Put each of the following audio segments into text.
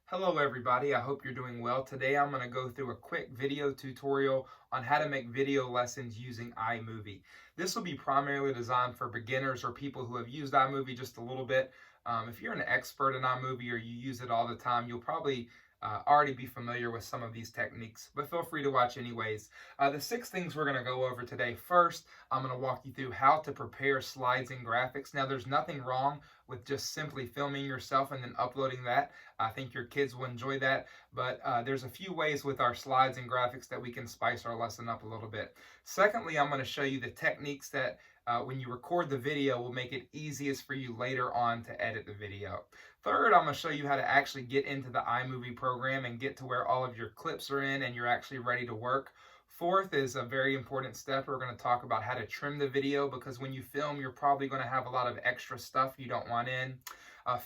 Hello everybody, I hope you're doing well. Today I'm going to go through a quick video tutorial on how to make video lessons using iMovie. This will be primarily designed for beginners or people who have used iMovie just a little bit. If you're an expert in iMovie or you use it all the time, you'll probably already be familiar with some of these techniques, but feel free to watch anyways. The 6 things we're going to go over today. First, I'm going to walk you through how to prepare slides and graphics. Now, there's nothing wrong with just simply filming yourself and then uploading that. I think your kids will enjoy that, but there's a few ways with our slides and graphics that we can spice our lesson up a little bit. Secondly, I'm going to show you the techniques that when you record the video will make it easiest for you later on to edit the video. Third, I'm going to show you how to actually get into the iMovie program and get to where all of your clips are in and you're actually ready to work. Fourth is a very important step. We're going to talk about how to trim the video because when you film, you're probably going to have a lot of extra stuff you don't want in.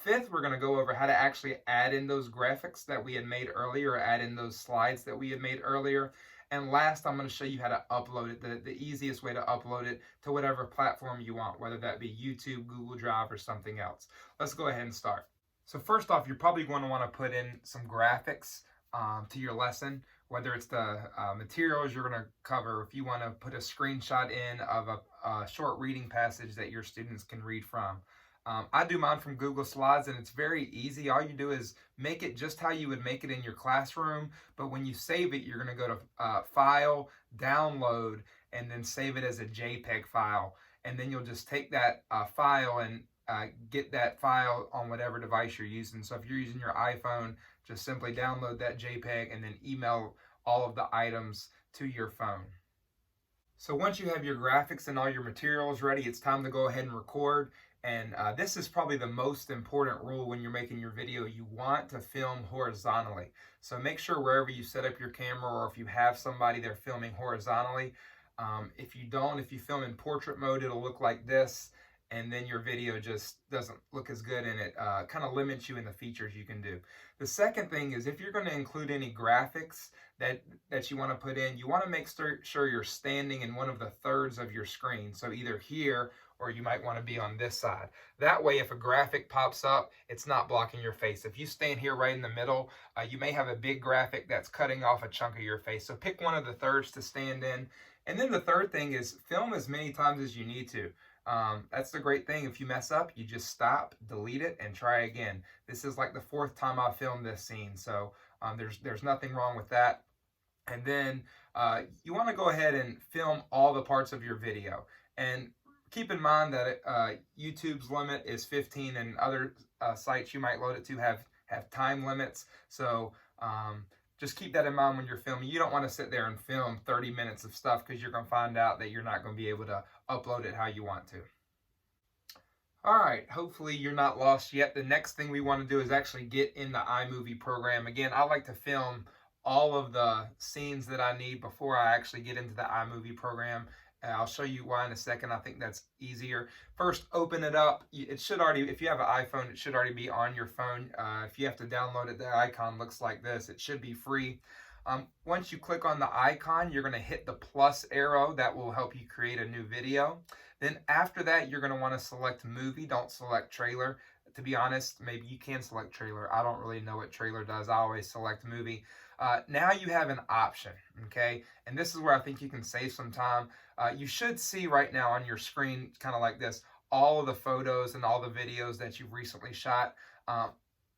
Fifth, we're going to go over how to actually add in those graphics that we had made earlier, or add in those slides that we had made earlier. And last, I'm going to show you how to upload it, the easiest way to upload it to whatever platform you want, whether that be YouTube, Google Drive, or something else. Let's go ahead and start. So first off, you're probably going to want to put in some graphics to your lesson, whether it's the materials you're going to cover. If you want to put a screenshot in of a short reading passage that your students can read from. I do mine from Google Slides, and it's very easy. All you do is make it just how you would make it in your classroom, but when you save it, you're going to go to File, Download, and then save it as a JPEG file. And then you'll just take that file and get that file on whatever device you're using. So if you're using your iPhone, just simply download that JPEG and then email all of the items to your phone. So once you have your graphics and all your materials ready, it's time to go ahead and record. And this is probably the most important rule when you're making your video. You want to film horizontally. So make sure wherever you set up your camera, or if you have somebody they're filming horizontally. If you don't, if you film in portrait mode, it'll look like this. And then your video just doesn't look as good, and it kind of limits you in the features you can do. The second thing is, if you're going to include any graphics that you want to put in, you want to make sure you're standing in one of the thirds of your screen. So either here, or you might want to be on this side. That way, if a graphic pops up, it's not blocking your face. If you stand here right in the middle, you may have a big graphic that's cutting off a chunk of your face. So pick one of the thirds to stand in. And then the third thing is film as many times as you need to. That's the great thing. If you mess up, you just stop, delete it, and try again. This is like the 4th time I filmed this scene, so there's nothing wrong with that. And then you want to go ahead and film all the parts of your video. And keep in mind that YouTube's limit is 15, and other sites you might load it to have time limits. So just keep that in mind when you're filming. You don't want to sit there and film 30 minutes of stuff because you're going to find out that you're not going to be able to upload it how you want to. All right, hopefully you're not lost yet. The next thing we want to do is actually get in the iMovie program. Again, I like to film all of the scenes that I need before I actually get into the iMovie program. I'll show you why in a second. I think that's easier. First, open it up. It should already, if you have an iPhone, it should already be on your phone. If you have to download it, the icon looks like this. It should be free. Once you click on the icon, you're going to hit the plus arrow. That will help you create a new video. Then after that, you're going to want to select movie. Don't select trailer. To be honest, maybe you can select trailer. I don't really know what trailer does. I always select movie. Now you have an option, okay? And this is where I think you can save some time. You should see right now on your screen, kind of like this, all of the photos and all the videos that you've recently shot.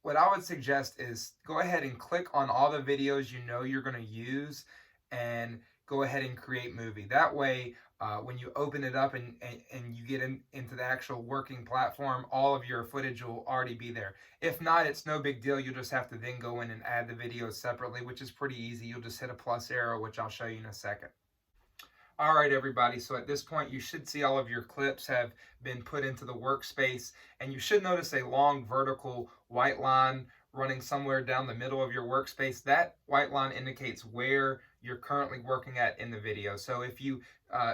What I would suggest is go ahead and click on all the videos you know you're going to use and go ahead and create movie. That way, when you open it up and you get into the actual working platform, all of your footage will already be there. If not, it's no big deal. You'll just have to then go in and add the videos separately, which is pretty easy. You'll just hit a plus arrow, which I'll show you in a second. All right, everybody, so at this point, you should see all of your clips have been put into the workspace, and you should notice a long vertical white line running somewhere down the middle of your workspace. That white line indicates where you're currently working at in the video. So if you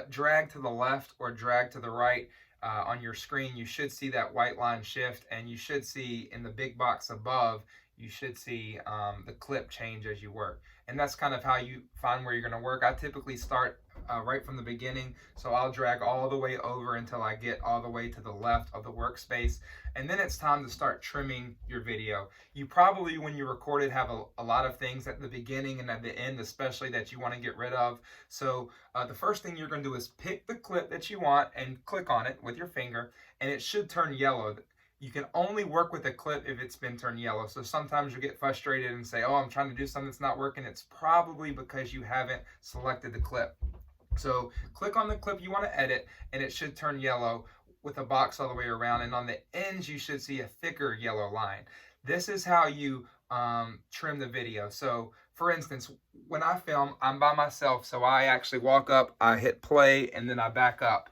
drag to the left or drag to the right on your screen, you should see that white line shift, and you should see in the big box above, you should see the clip change as you work. And that's kind of how you find where you're going to work. I typically start right from the beginning, so I'll drag all the way over until I get all the way to the left of the workspace, and then it's time to start trimming your video. You probably, when you record it, have a lot of things at the beginning and at the end especially that you want to get rid of. So the first thing you're going to do is pick the clip that you want and click on it with your finger, and it should turn yellow. You can only work with a clip if it's been turned yellow. So sometimes you get frustrated and say, oh, I'm trying to do something that's not working. It's probably because you haven't selected the clip. So click on the clip you want to edit, and it should turn yellow with a box all the way around. And on the ends, you should see a thicker yellow line. This is how you trim the video. So for instance, when I film, I'm by myself. So I actually walk up, I hit play, and then I back up.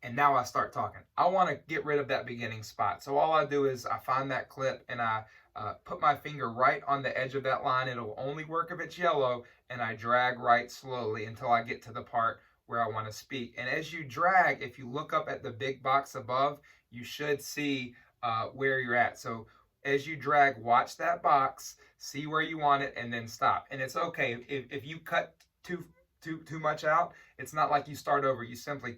And now I start talking. I want to get rid of that beginning spot. So all I do is I find that clip and I put my finger right on the edge of that line. It'll only work if it's yellow, and I drag right slowly until I get to the part where I want to speak. And as you drag, if you look up at the big box above, you should see where you're at. So as you drag, watch that box, see where you want it, and then stop. And it's okay if you cut too much out. It's not like you start over. You simply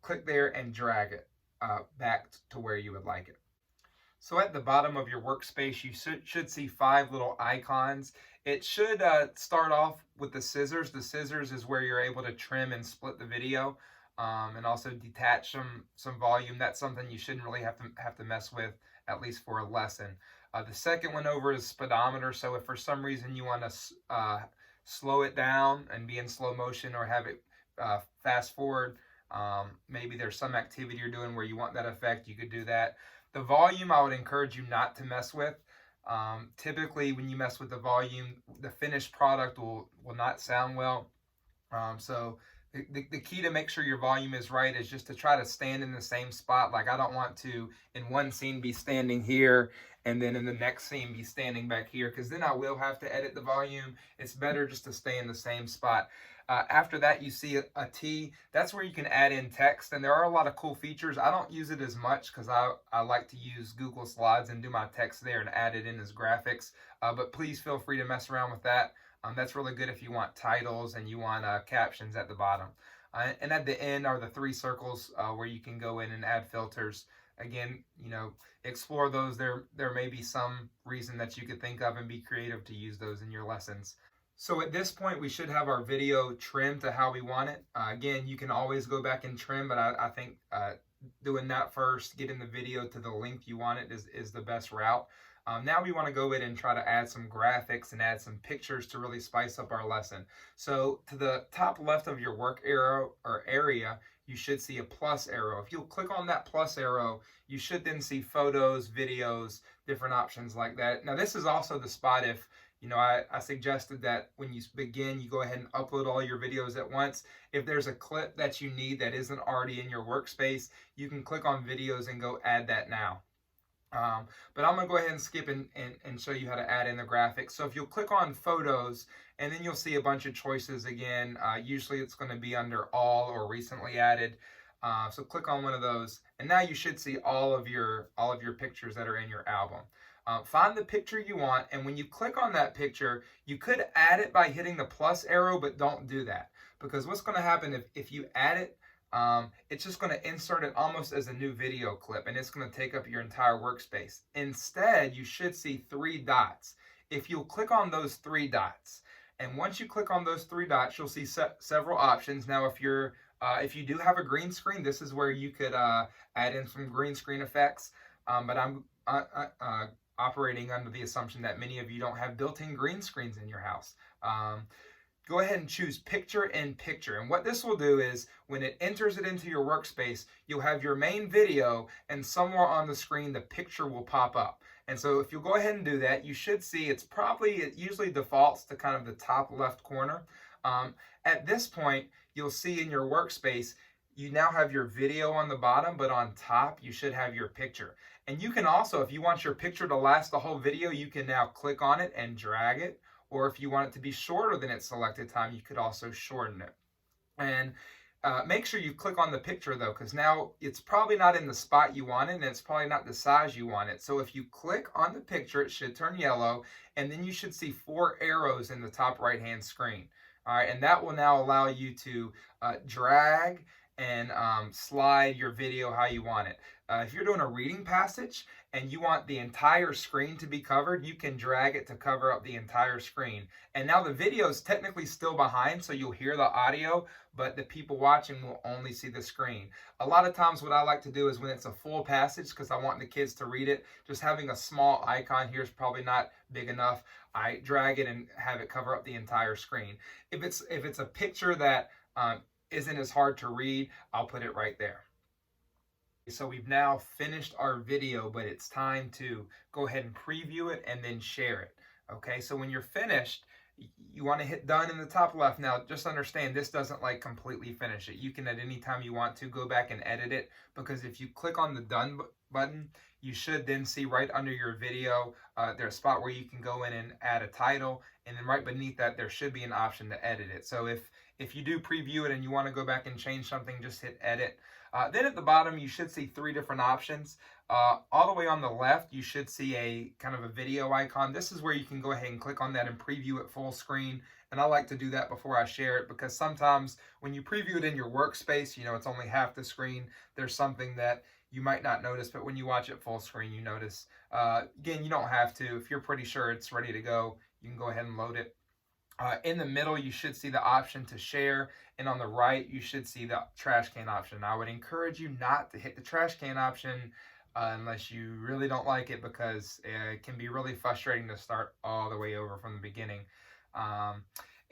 click there and drag it back to where you would like it. So at the bottom of your workspace, you should see 5 little icons. It should start off with the scissors. The scissors is where you're able to trim and split the video, and also detach some volume. That's something you shouldn't really have to mess with, at least for a lesson. The second one over is speedometer. So if for some reason you want to slow it down and be in slow motion, or have it fast forward, maybe there's some activity you're doing where you want that effect, you could do that. The volume, I would encourage you not to mess with. Typically, when you mess with the volume, the finished product will not sound well. So the key to make sure your volume is right is just to try to stand in the same spot. Like, I don't want to, in one scene, be standing here, and then in the next scene be standing back here, because then I will have to edit the volume. It's better just to stay in the same spot. After that, you see a T. That's where you can add in text, and there are a lot of cool features. I don't use it as much because I like to use Google Slides and do my text there and add it in as graphics, but please feel free to mess around with that. That's really good if you want titles and you want captions at the bottom. And at the end are the 3 circles where you can go in and add filters. Again, explore those. There may be some reason that you could think of, and be creative to use those in your lessons. So at this point, we should have our video trimmed to how we want it. Again, you can always go back and trim, but I think doing that first, getting the video to the length you want it, is the best route. Now we want to go in and try to add some graphics and add some pictures to really spice up our lesson. So to the top left of your work arrow or area, you should see a plus arrow. If you'll click on that plus arrow, you should then see photos, videos, different options like that. Now this is also the spot if I suggested that when you begin, you go ahead and upload all your videos at once. If there's a clip that you need that isn't already in your workspace, you can click on videos and go add that now. But I'm going to go ahead and skip and show you how to add in the graphics. So if you'll click on photos, and then you'll see a bunch of choices again. Usually it's going to be under all or recently added. So click on one of those, and now you should see all of your pictures that are in your album. Find the picture you want, and when you click on that picture, you could add it by hitting the plus arrow, but don't do that, because what's going to happen if you add it, it's just going to insert it almost as a new video clip, and it's going to take up your entire workspace. Instead, you should see 3 dots. If you'll click on those 3 dots, and once you click on those 3 dots, you'll see several options. Now, if you do have a green screen, this is where you could add in some green screen effects, but I'm operating under the assumption that many of you don't have built-in green screens in your house. Go ahead and choose picture in picture. And what this will do is when it enters it into your workspace, you'll have your main video, and somewhere on the screen, the picture will pop up. And so if you'll go ahead and do that, you should see it usually defaults to kind of the top left corner. At this point, you'll see in your workspace, you now have your video on the bottom, but on top, you should have your picture. And you can also, if you want your picture to last the whole video, you can now click on it and drag it. Or if you want it to be shorter than its selected time, you could also shorten it. And Make sure you click on the picture though, because now it's probably not in the spot you want it, and it's probably not the size you want it. So if you click on the picture, it should turn yellow, and then you should see 4 arrows in the top right hand screen. All right, and that will now allow you to drag and slide your video how you want it. If you're doing a reading passage and you want the entire screen to be covered, you can drag it to cover up the entire screen. And now the video is technically still behind, so you'll hear the audio, but the people watching will only see the screen. A lot of times what I like to do is when it's a full passage, because I want the kids to read it, just having a small icon here is probably not big enough. I drag it and have it cover up the entire screen. If it's a picture that isn't as hard to read, I'll put it right there. So we've now finished our video, but it's time to go ahead and preview it and then share it. Okay, so when you're finished, you want to hit done in the top left. Now, just understand this doesn't like completely finish it. You can at any time you want to go back and edit it, because if you click on the done button, you should then see right under your video, there's a spot where you can go in and add a title, and then right beneath that, there should be an option to edit it. So if you do preview it and you want to go back and change something, just hit edit. Then at the bottom, you should see 3 different options. All the way on the left, you should see a kind of a video icon. This is where you can go ahead and click on that and preview it full screen. And I like to do that before I share it, because sometimes when you preview it in your workspace, you know, it's only half the screen. There's something that you might not notice, but when you watch it full screen, you notice. Again, you don't have to. If you're pretty sure it's ready to go, you can go ahead and load it. In the middle, you should see the option to share, and on the right, you should see the trash can option. I would encourage you not to hit the trash can option unless you really don't like it, because it can be really frustrating to start all the way over from the beginning.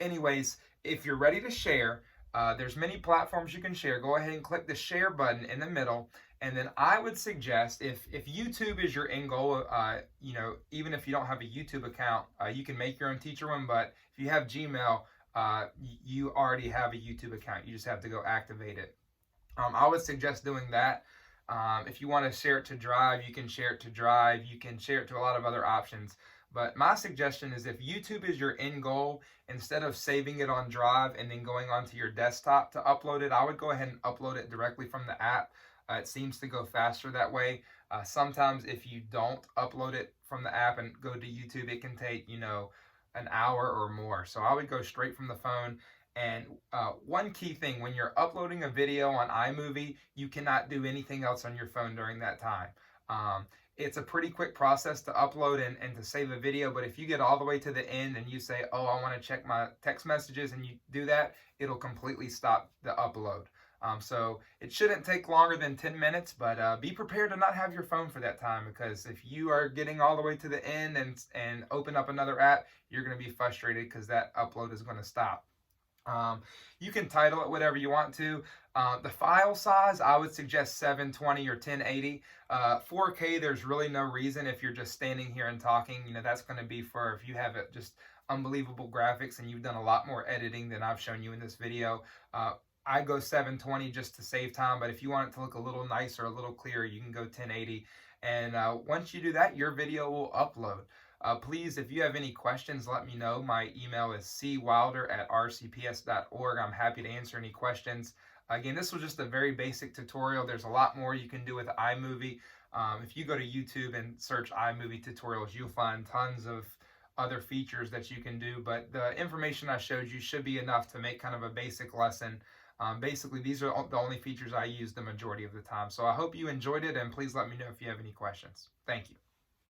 Anyways, if you're ready to share, there's many platforms you can share. Go ahead and click the share button in the middle. And then I would suggest, if YouTube is your end goal, you know, even if you don't have a YouTube account, you can make your own teacher one. But if you have Gmail, you already have a YouTube account. You just have to go activate it. I would suggest doing that. If you want to share it to Drive, you can share it to Drive. You can share it to a lot of other options. But my suggestion is, if YouTube is your end goal, instead of saving it on Drive and then going onto your desktop to upload it, I would go ahead and upload it directly from the app. It seems to go faster that way. Sometimes if you don't upload it from the app and go to YouTube, it can take, you know, an hour or more. So I would go straight from the phone. And one key thing, when you're uploading a video on iMovie, you cannot do anything else on your phone during that time. It's a pretty quick process to upload and to save a video, but if you get all the way to the end and you say, oh, I want to check my text messages, and you do that, it'll completely stop the upload. So it shouldn't take longer than 10 minutes, but be prepared to not have your phone for that time, because if you are getting all the way to the end and open up another app, you're going to be frustrated because that upload is going to stop. You can title it whatever you want to. The file size, I would suggest 720 or 1080. 4K, there's really no reason. If you're just standing here and talking, you know, that's going to be for if you have it just unbelievable graphics and you've done a lot more editing than I've shown you in this video. I go 720 just to save time, but if you want it to look a little nicer, a little clearer, you can go 1080. And once you do that, your video will upload. Please, if you have any questions, let me know. My email is cwilder@rcps.org. I'm happy to answer any questions. Again, this was just a very basic tutorial. There's a lot more you can do with iMovie. If you go to YouTube and search iMovie tutorials, you'll find tons of other features that you can do. But the information I showed you should be enough to make kind of a basic lesson. Basically, these are the only features I use the majority of the time. So I hope you enjoyed it, and please let me know if you have any questions. Thank you.